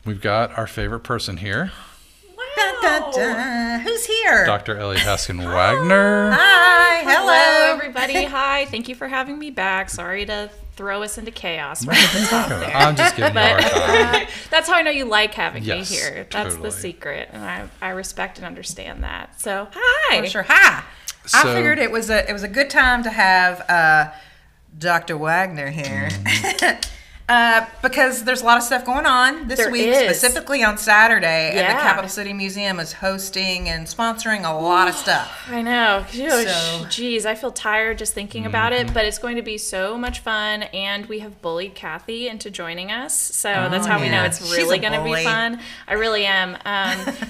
We've got our favorite person here. Dun, dun, dun. Who's here? Dr. Ellie Hasken-Wagner. Hi, hello. Everybody. Hi, thank you for having me back. Sorry to throw us into chaos. I'm just giving you a hard time. That's how I know you like having me Yes, here. That's totally. the secret, and I respect and understand that. So, hi. For sure. Hi. I So- figured it was a good time to have Dr. Wagner here. Because there's a lot of stuff going on this There week, is. specifically on Saturday, and the Yeah. Capital City Museum is hosting and sponsoring a lot of stuff. I know. So- Geez, I feel tired just thinking about it, but it's going to be so much fun, and we have bullied Kathy into joining us, so that's how we know yeah. it's She's really a going to be bully. fun. I really am.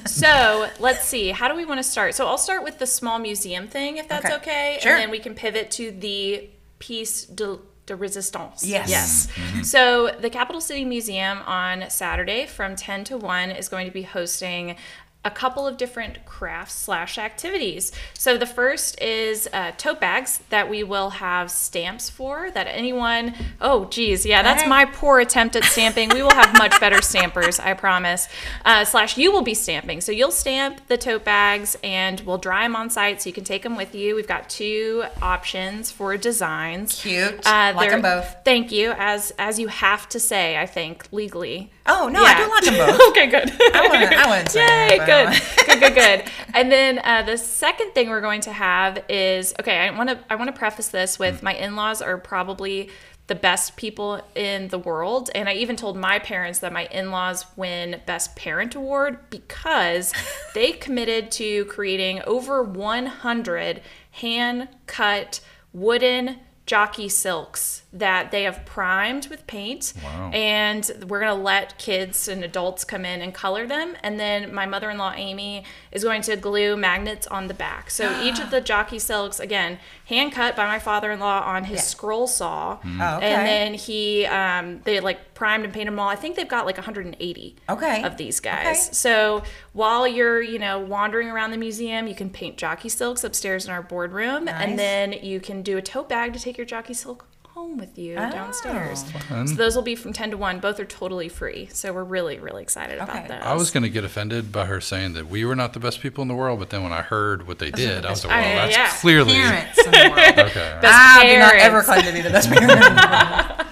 So let's see. How do we want to start? So I'll start with the small museum thing, if that's Okay. okay, Sure. and then we can pivot to the piece de resistance. Yes. Yes. So the Capital City Museum on Saturday from 10 to 1 is going to be hosting a couple of different crafts / activities. So the first is tote bags that we will have stamps for, that anyone, oh geez, yeah, that's Hey. my poor attempt at stamping. We will have much better stampers, I promise. / you will be stamping. So you'll stamp the tote bags and we'll dry them on site so you can take them with you. We've got 2 options for designs. Cute. Like They're- them both. Thank you. As you have to say, I think, legally. Oh, no, I Yeah. do like them both. Okay, good. I wouldn't say Yay, that, but good. And then the second thing we're going to have is, okay, I want to preface this with my in-laws are probably the best people in the world, and I even told my parents that my in-laws win Best Parent Award because they committed to creating over 100 hand-cut wooden jockey silks that they have primed with paint. Wow. And we're going to let kids and adults come in and color them, and then my mother-in-law Amy is going to glue magnets on the back. So each of the jockey silks, again, hand cut by my father-in-law on his scroll saw. Oh, okay. And then they like primed and painted them all. I think they've got like 180 Okay. of these guys. Okay. So while you're, wandering around the museum, you can paint jockey silks upstairs in our boardroom, Nice. and then you can do a tote bag to take your jockey silk home with you downstairs. Fun. So those will be from 10 to 1. Both are totally free. So we're really, really excited about Okay. those. I was going to get offended by her saying that we were not the best people in the world, but then when I heard what they did, I was like, well, that's yeah. clearly... Parents in the world. Okay. Best I do not ever parents. claim to be the best parent in the world.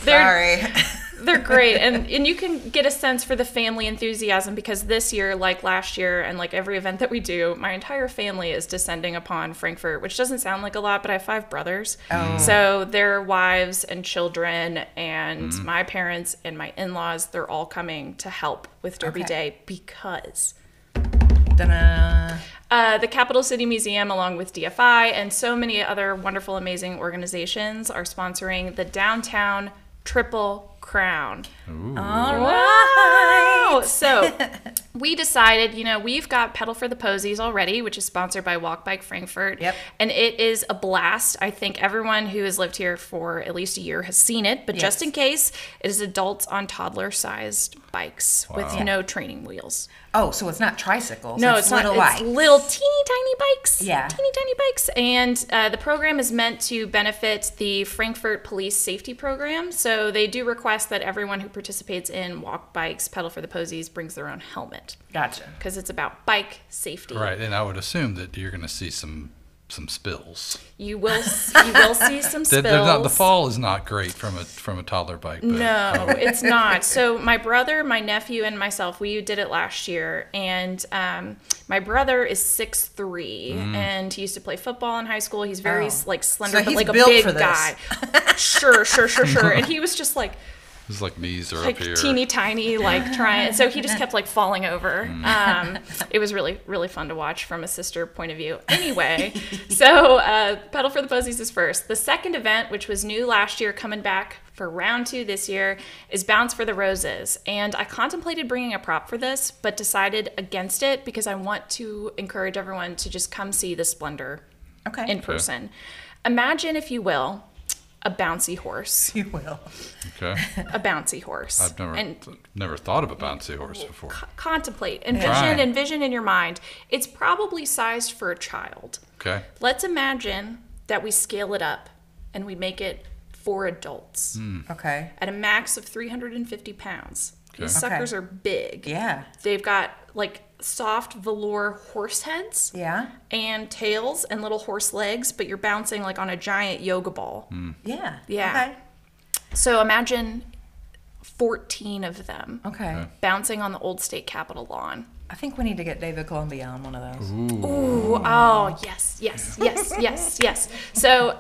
They're- Sorry. They're great. And you can get a sense for the family enthusiasm because this year, like last year, and like every event that we do, my entire family is descending upon Frankfurt, which doesn't sound like a lot, but I have 5 brothers. Oh. So their wives and children and my parents and my in-laws, they're all coming to help with Derby Okay. Day because... Dun-dun. The Capital City Museum, along with DFI and so many other wonderful, amazing organizations, are sponsoring the Downtown Triple Crown. Ooh. All Wow! right. So we decided, we've got Pedal for the Posies already, which is sponsored by Walk Bike Frankfurt. Yep. And it is a blast. I think everyone who has lived here for at least a year has seen it. But just Yes. in case, it is adults on toddler-sized bikes with Wow. no training wheels. Oh, so it's not tricycles. No, it's it's not. little It's bikes. little teeny tiny bikes. Yeah. Teeny tiny bikes. And the program is meant to benefit the Frankfurt Police Safety Program. So they do request that everyone who participates in Walk Bikes, Pedal for the Posies brings their own helmet Gotcha. because it's about bike safety. Right, and I would assume that you're going to see some spills. You will see some spills. The fall is not great from a toddler bike. But, No, it's not. So my brother, my nephew, and myself, we did it last year. And my brother is 6'3", and he used to play football in high school. He's very slender, So but he's like a built big for this. guy. Sure. And he was just like His like knees are like up here. teeny tiny, like trying. So he just kept like falling over. It was really, really fun to watch from a sister point of view. Anyway, so Pedal for the Posies is first. The second event, which was new last year, coming back for round 2 this year, is Bounce for the Roses. And I contemplated bringing a prop for this, but decided against it because I want to encourage everyone to just come see the splendor Okay. in person. Imagine, if you will, a bouncy horse. You will. Okay. A bouncy horse. I've And never thought of a bouncy horse before. contemplate, Right. envision in your mind. It's probably sized for a child. Okay. Let's imagine that we scale it up and we make it for adults Okay. at a max of 350 pounds. These Okay. suckers are big. Yeah. They've got like soft velour horse heads. Yeah. And tails and little horse legs, but you're bouncing like on a giant yoga ball. Yeah. Yeah. Okay. So imagine 14 of them Okay. bouncing on the old state capitol lawn. I think we need to get David Columbia on one of those. Ooh, oh, yes, yes, yes, yes, yes. So,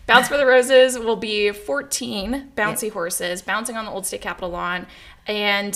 Bounce for the Roses will be 14 bouncy horses bouncing on the old state capitol lawn. And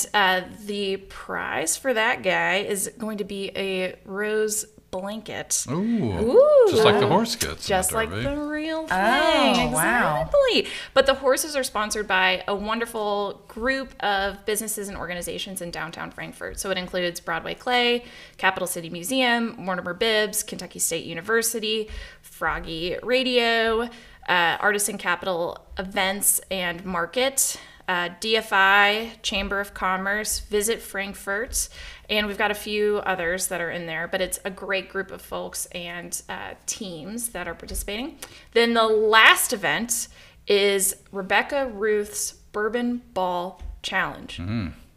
the prize for that guy is going to be a rose blanket. Ooh. Just like the horse gets. Just in the like Derby. the real thing. Oh, wow. Exactly. But the horses are sponsored by a wonderful group of businesses and organizations in downtown Frankfurt. So it includes Broadway Clay, Capital City Museum, Mortimer Bibbs, Kentucky State University, Froggy Radio, Artisan Capital Events and Market, DFI, Chamber of Commerce, Visit Frankfurt, and we've got a few others that are in there, but it's a great group of folks and teams that are participating. Then the last event is Rebecca Ruth's Bourbon Ball Challenge.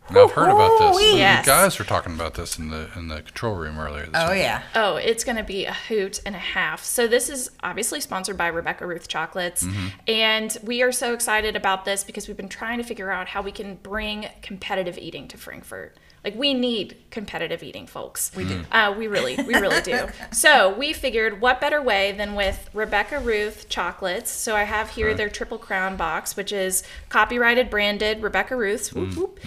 Now, I've heard about this. Yes. The guys were talking about this in the control room earlier this Oh, week. yeah. Oh, it's going to be a hoot and a half. So this is obviously sponsored by Rebecca Ruth Chocolates. And we are so excited about this because we've been trying to figure out how we can bring competitive eating to Frankfurt. Like, we need competitive eating, folks. We do. We really do. So we figured what better way than with Rebecca Ruth Chocolates. So I have here their Triple Crown box, which is copyrighted, branded Rebecca Ruth's. Whoop, whoop.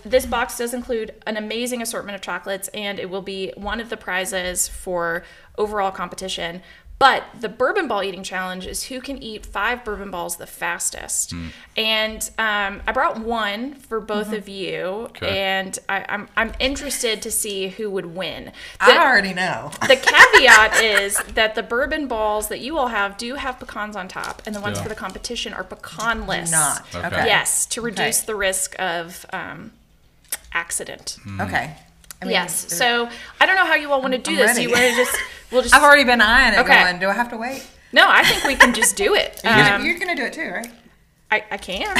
This box does include an amazing assortment of chocolates, and it will be one of the prizes for overall competition. But the bourbon ball eating challenge is who can eat 5 bourbon balls the fastest. And I brought one for both of you, and I'm interested to see who would win. I already know. The caveat is that the bourbon balls that you all have do have pecans on top, and the ones for the competition are pecanless. Not. Okay. Okay. Yes, to reduce Okay. the risk of accident. Okay. I mean, Yes. So I don't know how you all want to do I'm this. ready. You want to just we'll just I've already been eyeing it Okay. going, do I have to wait? No, I think we can just do it. You're going to do it too, right? I can. All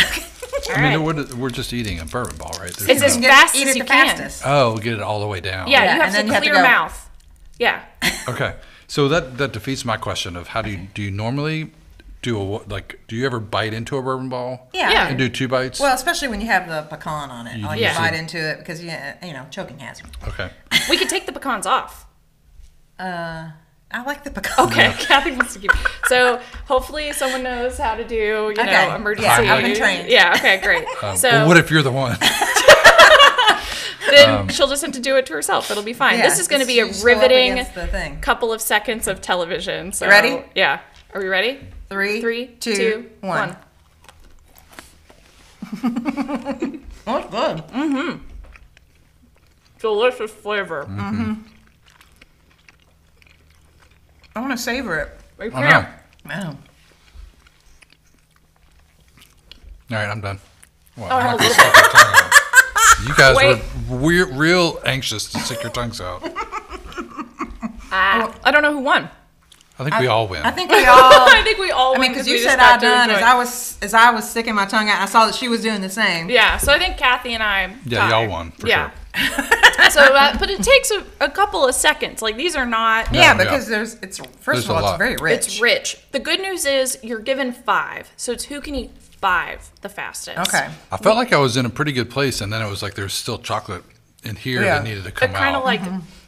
I mean, right. we're just eating a bourbon ball, right? There's It's as no- fast Eat as it you the can. fastest. Oh, get it all the way down. Yeah, Yeah, you have and then to you have to clear go- mouth. Yeah. Okay. So that defeats my question of how do you normally do do you ever bite into a bourbon ball? Yeah. And do 2 bites? Well, especially when you have the pecan on it. Like Yeah. you bite into it because, choking hazard. Okay. We could take the pecans off. I like the pecan. Okay, Kathy wants to keep. So hopefully someone knows how to do, Okay. emergency. Yeah, I've been trained. Yeah. Okay. Great. So Well, what if you're the one? then she'll just have to do it to herself. It'll be fine. Yeah, This is going to be a just go up riveting against the thing. couple of seconds of television. So Ready? Yeah. Are we ready? 3, 2, 1. Oh, it's good. Delicious flavor. I want to savor it. You Oh, no. can't. Wow. All right, I'm done. Well, Oh, I I'm have a not little gonna stick my tongue out. You guys Wait. were real anxious to stick your tongues out. I don't know who won. I think we all win. I think we all. I think we all I mean, won because we you just said got I to done enjoy. as I was sticking my tongue out. I saw that she was doing the same. Yeah, so I think Kathy and I. Yeah, tied. y'all won, for yeah. So, but it takes a couple of seconds. Like these are not. Yeah, No, because yeah. it's first There's of a all, it's lot. very rich. It's rich. The good news is you're given 5, so it's who can eat 5 the fastest. Okay. I felt like I was in a pretty good place, and then it was like there's still chocolate in here Yeah. that needed to come But kind of out. like.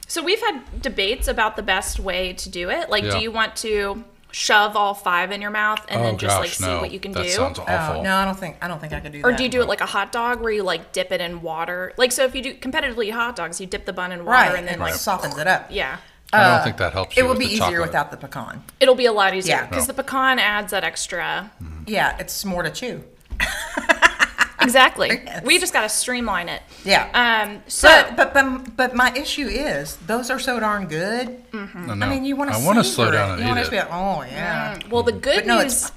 So we've had debates about the best way to do it. Like, Yeah. do you want to shove all 5 in your mouth and then Oh just gosh, see no. what you can that do? sounds awful. Oh, no, I don't think I could do that. Or do you do it like a hot dog where you like dip it in water? Like, so if you do competitively hot dogs, you dip the bun in water right? and then it like, softens it up. yeah. I don't think that helps. It you would with be the easier chocolate. without the pecan. It'll be a lot easier Yeah. because the pecan adds that extra. Yeah, it's more to chew. Exactly. Yes. We just got to streamline it. Yeah. So But my issue is those are so darn good. No, no. I mean, you want to. I want to slow down and You eat want it. to be like, oh yeah. well, the good But no, news. it's.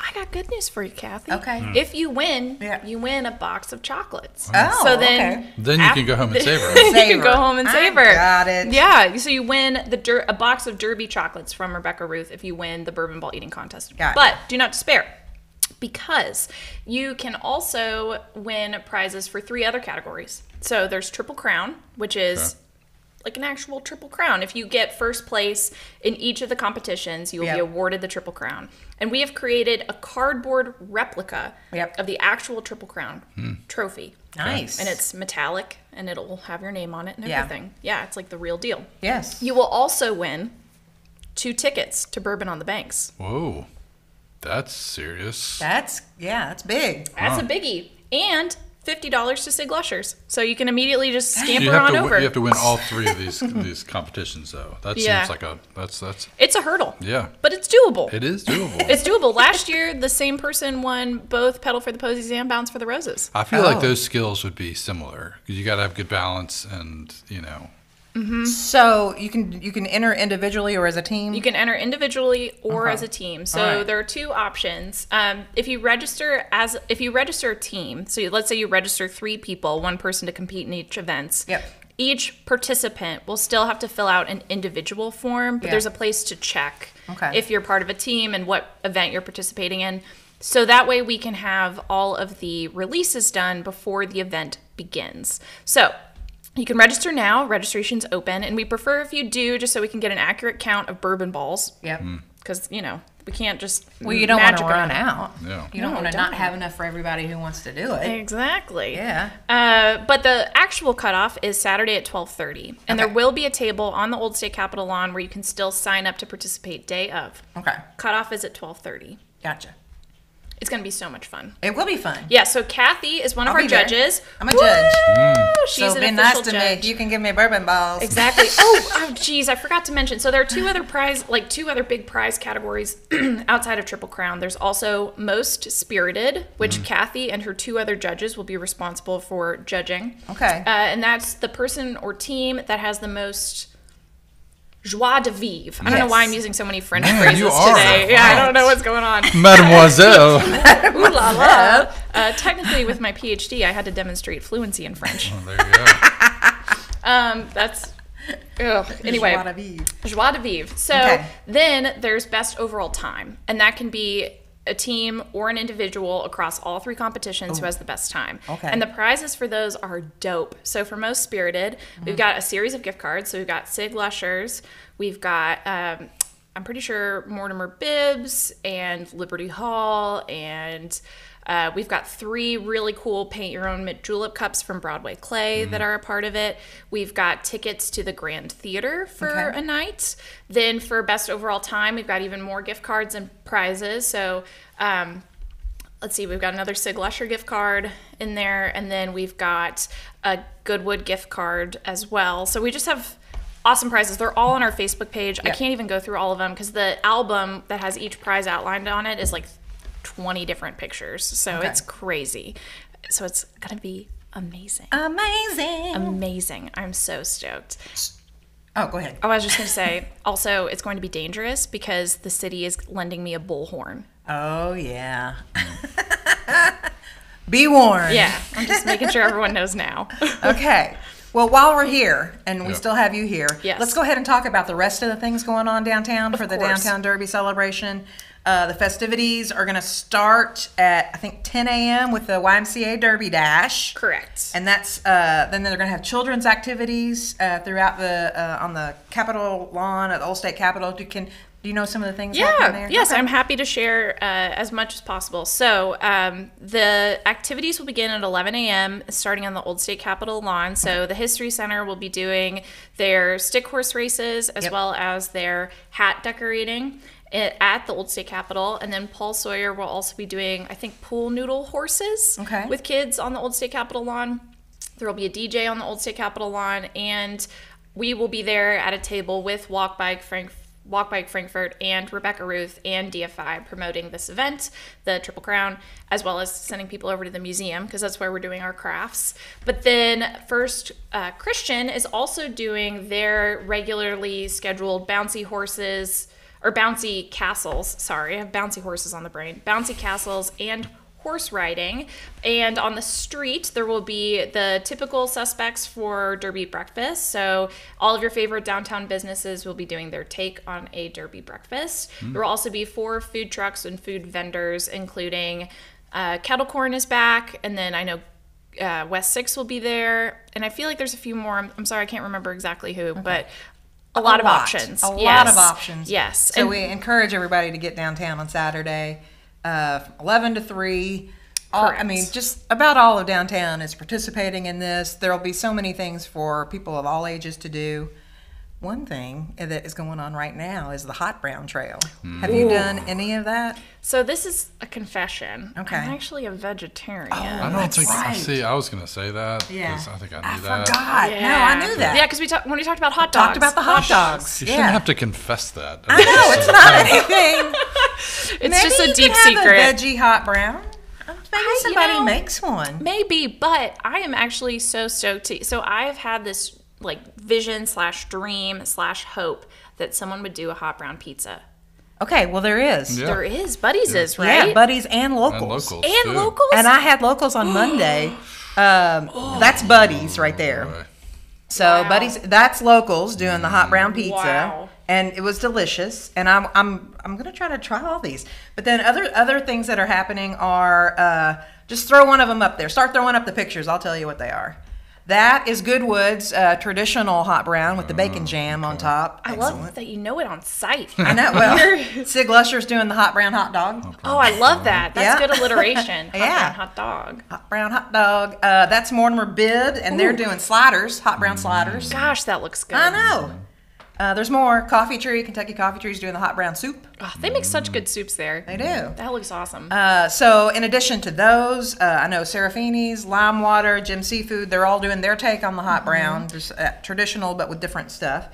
I got good news for you, Kathy. Okay. If you win, Yeah. you win a box of chocolates. Oh, So then, okay. Then you can go home and savor you it. can go home and I savor. got it. Yeah. So you win a box of Derby chocolates from Rebecca Ruth if you win the bourbon ball eating contest. Got it. But do not despair. because you can also win prizes for 3 other categories. So there's Triple Crown, which is like an actual Triple Crown. If you get first place in each of the competitions, you will be awarded the Triple Crown. And we have created a cardboard replica of the actual Triple Crown trophy. Nice. And it's metallic, and it'll have your name on it and everything. Yeah, it's like the real deal. Yes. You will also win 2 tickets to Bourbon on the Banks. Whoa. That's serious. That's big. That's a biggie. And $50 to Sig Lushers. So you can immediately just scamper You have on to, over. You have to win all 3 of these competitions, though. That seems like that's It's a hurdle. Yeah. But it's doable. It is doable. It's doable. Last year, the same person won both Pedal for the Posies and Bounce for the Roses. I feel like those skills would be similar because you got to have good balance and, So you can enter individually or as a team? You can enter individually or as a team. So there are 2 options. If you register a team, so let's say you register 3 people, 1 person to compete in each events. Yep. Each participant will still have to fill out an individual form, but there's a place to check if you're part of a team and what event you're participating in. So that way we can have all of the releases done before the event begins. So you can register now. Registration's open, and we prefer if you do, just so we can get an accurate count of bourbon balls. Yep. Because, we can't just you don't want to magic run it. out. Yeah. You don't want to not have enough for everybody who wants to do it. Exactly. Yeah. But the actual cutoff is Saturday at 12:30, and there will be a table on the Old State Capitol lawn where you can still sign up to participate day of. Okay. Cutoff is at 12:30. Gotcha. It's going to be so much fun. It will be fun. Yeah, so Kathy is one of I'll our be there. judges. I'm a judge. She's So an be official nice to judge. me. You can give me bourbon balls. Exactly. Oh, geez, I forgot to mention. So there are 2 other big prize categories outside of Triple Crown. There's also Most Spirited, which Kathy and her 2 other judges will be responsible for judging. Okay. And that's the person or team that has the most joie de vivre. I don't know why I'm using so many French phrases you are today. Yeah, I don't know what's going on. Mademoiselle. Ooh la la. Technically, with my PhD, I had to demonstrate fluency in French. There you go. That's... Anyway, Joie de vivre. joie de vivre. So then there's best overall time, and that can be a team or an individual across all 3 competitions who has the best time. Okay. And the prizes for those are dope. So for Most Spirited, we've got a series of gift cards. So we've got Sig Lushers, we've got I'm pretty sure Mortimer Bibbs and Liberty Hall, and we've got 3 really cool paint your own mint julep cups from Broadway Clay that are a part of it. We've got tickets to the Grand Theater for a night. Then for best overall time, we've got even more gift cards and prizes. So let's see, we've got another Sig Lusher gift card in there, and then we've got a Goodwood gift card as well. So we just have awesome prizes. They're all on our Facebook page. I can't even go through all of them because the album that has each prize outlined on it is like 20 different pictures. So it's crazy. So it's going to be amazing. Amazing. I'm so stoked. Oh, go ahead. Oh, I was just going to say, also, it's going to be dangerous because the city is lending me a bullhorn. Oh, yeah. Be warned. Yeah, I'm just making sure everyone knows now. Okay. Well, while we're here, and we still have you here, Yes. let's go ahead and talk about the rest of the things going on downtown for the course. Downtown Derby celebration. The festivities are going to start at, I think, 10 a.m. with the YMCA Derby Dash. Correct. And that's then they're going to have children's activities throughout on the Capitol lawn at the Old State Capitol. Do you know some of the things happening there? Yes, Okay. I'm happy to share as much as possible. So the activities will begin at 11 a.m. starting on the Old State Capitol lawn. So the History Center will be doing their stick horse races as well as their hat decorating at the Old State Capitol. And then Paul Sawyer will also be doing, I think, pool noodle horses with kids on the Old State Capitol lawn. There will be a DJ on the Old State Capitol lawn, and we will be there at a table with Walk Bike Frankfurt and Rebecca Ruth and DFI promoting this event, the Triple Crown, as well as sending people over to the museum because that's where we're doing our crafts. But then First Christian is also doing their regularly scheduled bouncy castles. Sorry, I have bouncy horses on the brain. Bouncy castles and horse riding. And on the street, there will be the typical suspects for Derby breakfast. So all of your favorite downtown businesses will be doing their take on a Derby breakfast. There will also be 4 food trucks and food vendors, including kettle corn is back. And then I know West 6 will be there. And I feel like there's a few more. I'm sorry, I can't remember exactly who, but a lot of options. A lot of options. Yes. So we encourage everybody to get downtown on Saturday, 11 to 3. I mean, just about all of downtown is participating in this. There will be so many things for people of all ages to do. One thing that is going on right now is the Hot Brown Trail. Have you done any of that? So this is a confession. Okay. I'm actually a vegetarian. I don't think. right. See, I was gonna say that. Yeah. 'Cause I think I I knew that. forgot. No, I knew that. Yeah, because when we talked about hot dogs. Talked about the hot dogs. You yeah. shouldn't have to confess that. I know, it's not anything. It's just a deep Maybe you could secret. have a veggie hot brown. Maybe somebody makes one. Maybe, but I am actually so stoked to. So I have had this like vision / dream / hope that someone would do a hot brown pizza. Okay, well there is. Yeah. There is. Buddy's is, right? Yeah, Buddies and And locals. locals. And too. locals? And I had locals on Monday. That's Buddies right there. Boy. So Wow. Buddies, that's locals doing the hot brown pizza, Wow. and it was delicious. And I'm gonna try all these. But then other things that are happening are just throw one of them up there. Start throwing up the pictures. I'll tell you what they are. That is Goodwood's traditional hot brown with the bacon jam on top. I love that you know it on sight. I know. Well, Sig Lusher's doing the hot brown hot dog. Oh, I love that. That's Yeah. good alliteration. Hot Yeah. brown hot dog. Hot brown hot dog. That's Mortimer Bibb, and they're doing sliders, hot brown sliders. Gosh, that looks good. I know. There's more. Coffee Tree, Kentucky Coffee Tree's doing the hot brown soup. Oh, they make such good soups there. They do. That looks awesome. So in addition to those, I know Serafini's, Lime Water, Jim Seafood, they're all doing their take on the hot brown, just traditional but with different stuff.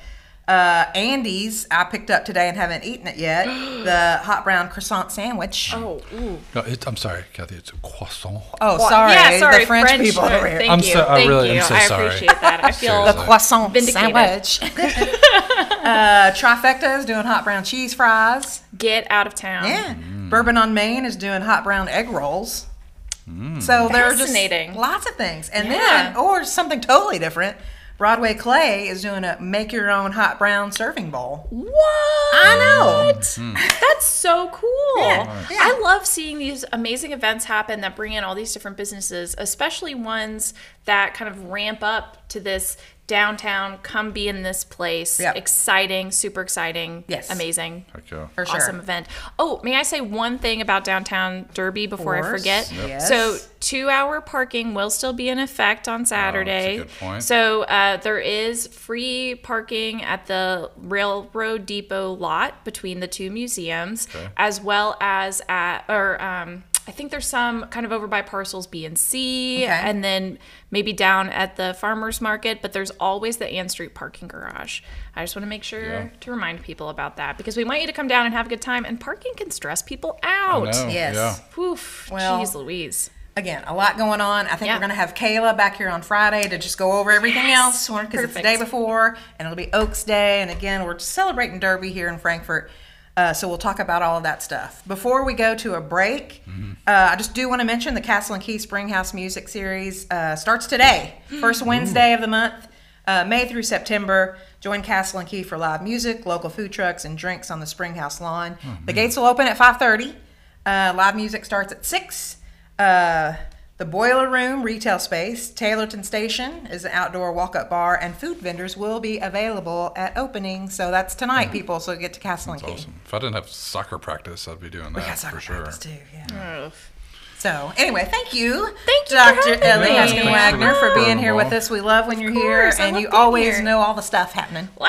Andy's, I picked up today and haven't eaten it yet, the hot brown croissant sandwich. oh, ooh. No, I'm sorry, Kathy. It's a croissant. Oh, sorry. Yeah, sorry. The French people over here. Thank I'm you. so- I Thank really you. am so I sorry. appreciate that. I feel The Seriously. croissant Vindicated. sandwich. Trifecta is doing hot brown cheese fries. get out of town. Yeah. Bourbon on Main is doing hot brown egg rolls. So there are just Fascinating. lots of things. And Yeah. then, or something totally different, Broadway Clay is doing a make your own hot brown serving bowl. What? I know. That's so cool. Yeah, yeah. I love seeing these amazing events happen that bring in all these different businesses, especially ones that kind of ramp up to this downtown, come be in this place. Yep. Exciting, super exciting, Yes. amazing. Heck yeah. For sure. Awesome event. Oh, may I say one thing about downtown Derby before I course. forget? Yep. Yes. So 2-hour parking will still be in effect on Saturday. good point. So there is free parking at the Railroad Depot lot between the two museums, Okay. as well as at, I think there's some kind of over by parcels B and C, Okay. and then maybe down at the farmer's market, but there's always the Ann Street parking garage. I just want to make sure Yeah. to remind people about that, because we want you to come down and have a good time, and parking can stress people I out. know. Yes. Yeah. Oof, Well- jeez Louise. Again, a lot going on. I think Yeah. we're going to have Kayla back here on Friday to just go over everything Yes. else because it's the Perfect. day before, and it'll be Oaks Day. And again, we're just celebrating Derby here in Frankfurt. So we'll talk about all of that stuff. Before we go to a break, I just do want to mention the Castle and Key Springhouse Music Series starts today, first Wednesday of the month, May through September. Join Castle and Key for live music, local food trucks, and drinks on the Springhouse lawn. The gates will open at 5:30. Live music starts at 6. The Boiler Room retail space, Taylorton Station, is an outdoor walk-up bar, and food vendors will be available at opening. So that's tonight, people. So get to Castle and Key. Awesome. If I didn't have soccer practice, I'd be doing We that got soccer for sure. practice too. Yeah. Ugh. So anyway, thank you, Thank you Dr. for having Ellie me. Hasken-Wagner, for being here Well, with us. We love when you're here, course, I and love you being always here. know all the stuff happening. Wow,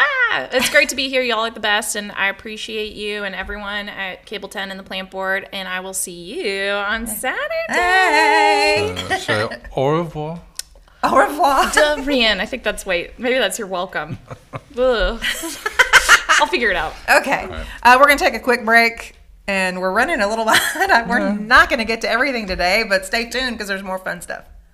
it's great to be here. Y'all are the best, and I appreciate you and everyone at Cable 10 and the Plant Board. And I will see you on Saturday. Hey, Say au revoir. au revoir. Dorian, I think maybe that's your welcome. Ugh. I'll figure it out. Okay, we're gonna take a quick break. And we're running a little behind. We're not going to get to everything today, but stay tuned because there's more fun stuff.